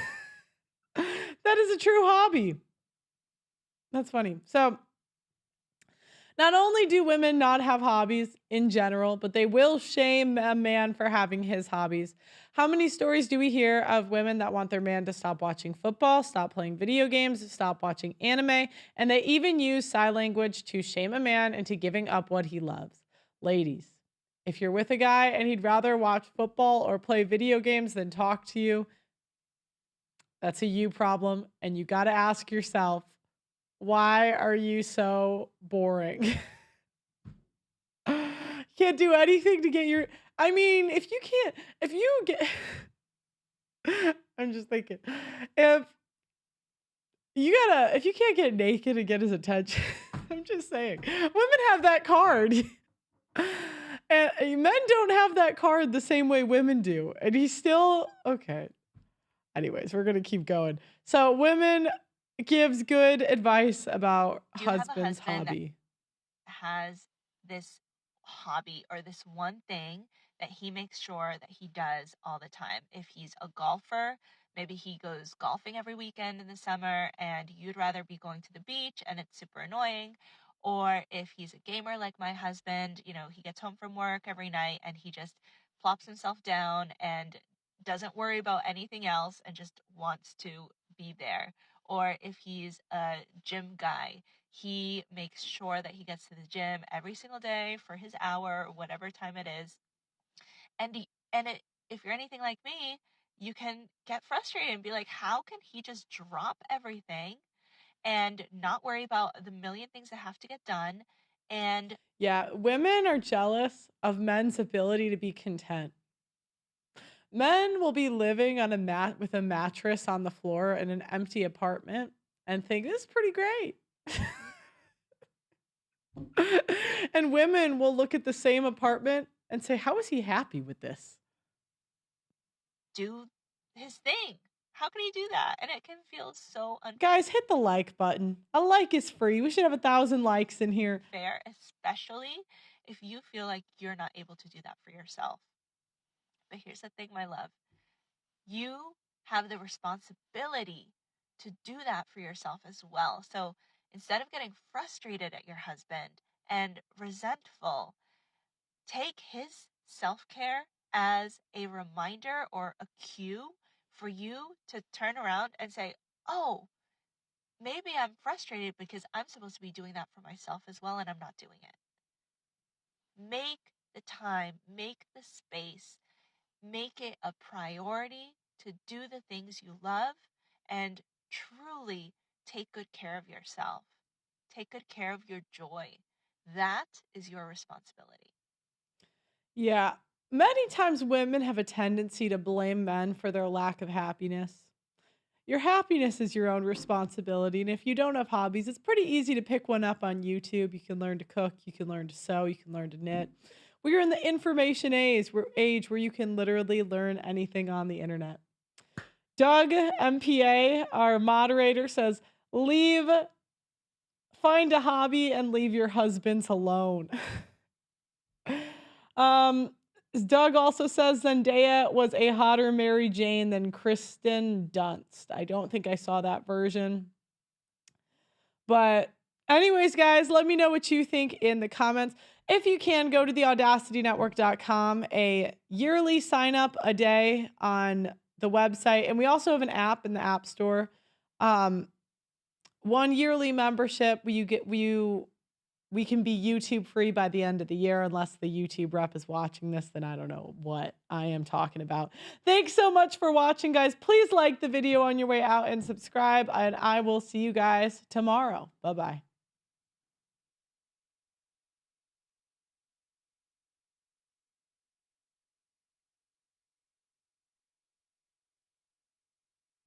S1: That is a true hobby. That's funny. So, not only do women not have hobbies in general, but they will shame a man for having his hobbies. How many stories do we hear of women that want their man to stop watching football, stop playing video games, stop watching anime, and they even use sign language to shame a man into giving up what he loves? Ladies, if you're with a guy and he'd rather watch football or play video games than talk to you, that's a you problem, and you got to ask yourself, why are you so boring? Can't do anything to get your. I mean, if you get. I'm just thinking, if if you can't get naked and get his attention, I'm just saying, women have that card. And men don't have that card the same way women do. And he's still, okay. Anyways, we're going to keep going. So women gives good advice about
S11: Do you have a
S1: husband's
S11: husband that
S1: hobby.
S11: has this hobby or this one thing that he makes sure that he does all the time? If he's a golfer, maybe he goes golfing every weekend in the summer and you'd rather be going to the beach and it's super annoying. Or if he's a gamer like my husband, he gets home from work every night and he just plops himself down and doesn't worry about anything else and just wants to be there. Or if he's a gym guy, he makes sure that he gets to the gym every single day for his hour, whatever time it is. If you're anything like me, you can get frustrated and be like, how can he just drop everything and not worry about the million things that have to get done? And
S1: Yeah, women are jealous of men's ability to be content. Men will be living on a mat with a mattress on the floor in an empty apartment and think this is pretty great. And women will look at the same apartment and say, how is he happy with this?
S11: do his thing. How can he do that? And it can feel so
S1: Guys, hit the like button. A like is free. We should have 1,000 likes in here.
S11: unfair, especially if you feel like you're not able to do that for yourself. But here's the thing, my love. You have the responsibility to do that for yourself as well. So instead of getting frustrated at your husband and resentful, take his self care as a reminder or a cue for you to turn around and say, oh, maybe I'm frustrated because I'm supposed to be doing that for myself as well, and I'm not doing it. Make the time, make the space, make it a priority to do the things you love and truly take good care of yourself. Take good care of your joy. That is your responsibility.
S1: Yeah. Many times women have a tendency to blame men for their lack of happiness. Your happiness is your own responsibility. And if you don't have hobbies, it's pretty easy to pick one up on YouTube. You can learn to cook, you can learn to sew, you can learn to knit. We are in the information age where you can literally learn anything on the internet. Doug, MPA, our moderator, says, find a hobby and leave your husbands alone. Doug also says Zendaya was a hotter Mary Jane than Kristen Dunst. I don't think I saw that version. But anyways, guys, let me know what you think in the comments. If you can, go to theaudacitynetwork.com, a yearly sign up a day on the website. And we also have an app in the App Store. 1 yearly membership, we can be YouTube free by the end of the year, unless the YouTube rep is watching this, then I don't know what I am talking about. Thanks so much for watching, guys. Please like the video on your way out and subscribe, and I will see you guys tomorrow. Bye-bye.